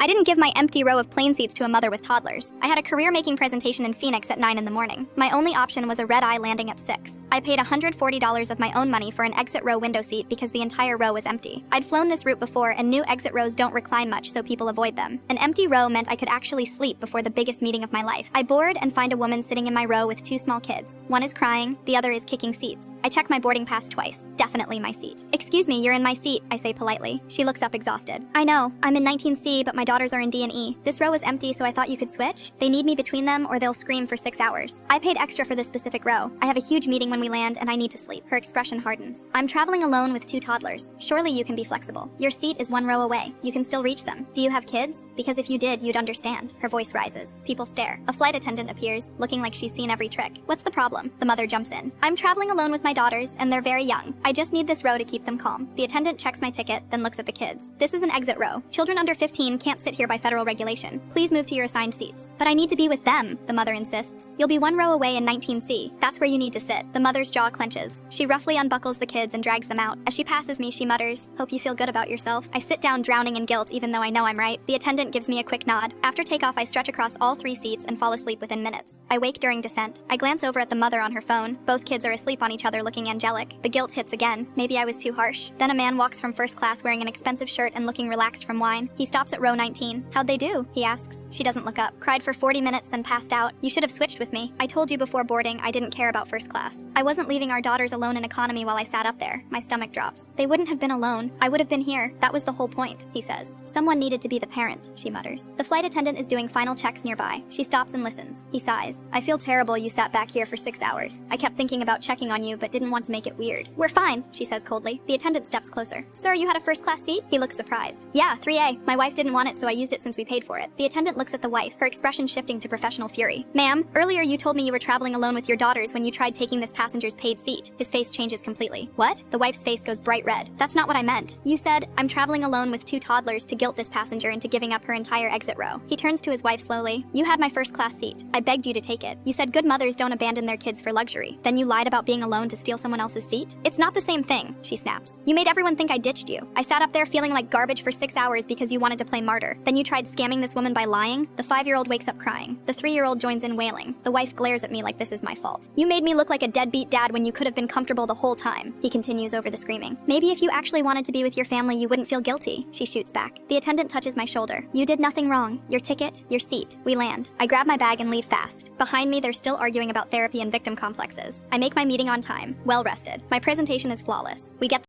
I didn't give my empty row of plane seats to a mother with toddlers. I had a career-making presentation in Phoenix at 9 in the morning. My only option was a red-eye landing at 6. I paid $140 of my own money for an exit row window seat because the entire row was empty. I'd flown this route before and knew exit rows don't recline much, so people avoid them. An empty row meant I could actually sleep before the biggest meeting of my life. I board and find a woman sitting in my row with 2 small kids. One is crying, the other is kicking seats. I check my boarding pass twice. Definitely my seat. "Excuse me, you're in my seat," I say politely. She looks up exhausted. "I know, I'm in 19C, but my daughters are in D and E. This row is empty, so I thought you could switch? They need me between them or they'll scream for 6 hours. I paid extra for this specific row. I have a huge meeting when we land and I need to sleep." Her expression hardens. "I'm traveling alone with 2 toddlers. Surely you can be flexible. Your seat is 1 row away. You can still reach them. Do you have kids? Because if you did, you'd understand." Her voice rises. People stare. A flight attendant appears, looking like she's seen every trick. "What's the problem?" The mother jumps in. "I'm traveling alone with my daughters, and they're very young. I just need this row to keep them calm." The attendant checks my ticket, then looks at the kids. "This is an exit row. Children under 15 can't sit here by federal regulation. Please move to your assigned seats." "But I need to be with them," the mother insists. "You'll be 1 row away in 19C. That's where you need to sit." The mother's jaw clenches. She roughly unbuckles the kids and drags them out. As she passes me, she mutters, "Hope you feel good about yourself." I sit down drowning in guilt even though I know I'm right. The attendant gives me a quick nod. After takeoff, I stretch across all 3 seats and fall asleep within minutes. I wake during descent. I glance over at the mother on her phone. Both kids are asleep on each other looking angelic. The guilt hits again. Maybe I was too harsh. Then a man walks from first class wearing an expensive shirt and looking relaxed from wine. He stops at row 19. "How'd they do?" he asks. She doesn't look up. "Cried for 40 minutes, then passed out. You should have switched with me. I told you before boarding I didn't care about first class." I wasn't leaving our daughters alone in economy while I sat up there. My stomach drops. "They wouldn't have been alone. I would have been here. That was the whole point," he says. "Someone needed to be the parent," she mutters. The flight attendant is doing final checks nearby. She stops and listens. He sighs. "I feel terrible you sat back here for 6 hours. I kept thinking about checking on you but didn't want to make it weird." "We're fine," she says coldly. The attendant steps closer. "Sir, you had a first class seat?" He looks surprised. "Yeah, 3A. My wife didn't want it, so I used it since we paid for it." The attendant looks at the wife, her expression shifting to professional fury. "Ma'am, earlier you told me you were traveling alone with your daughters when you tried taking this passenger's paid seat." His face changes completely. "What?" The wife's face goes bright red. "That's not what I meant. You said, 'I'm traveling alone with 2 toddlers,' to guilt this passenger into giving up her entire exit row." He turns to his wife slowly. "You had my first class seat. I begged you to take it. You said good mothers don't abandon their kids for luxury. Then you lied about being alone to steal someone else's seat? It's not the same thing," she snaps. "You made everyone think I ditched you. I sat up there feeling like garbage for 6 hours because you wanted to play martyr. Then you tried scamming this woman by lying." The 5-year-old wakes up crying. The 3-year-old joins in wailing. The wife glares at me like this is my fault. "You made me look like a deadbeat dad when you could have been comfortable the whole time," he continues over the screaming. "Maybe if you actually wanted to be with your family you wouldn't feel guilty," she shoots back. The attendant touches my shoulder. "You did nothing wrong. Your ticket, your seat." We land. I grab my bag and leave fast. Behind me, they're still arguing about therapy and victim complexes. I make my meeting on time, well rested. My presentation is flawless. We get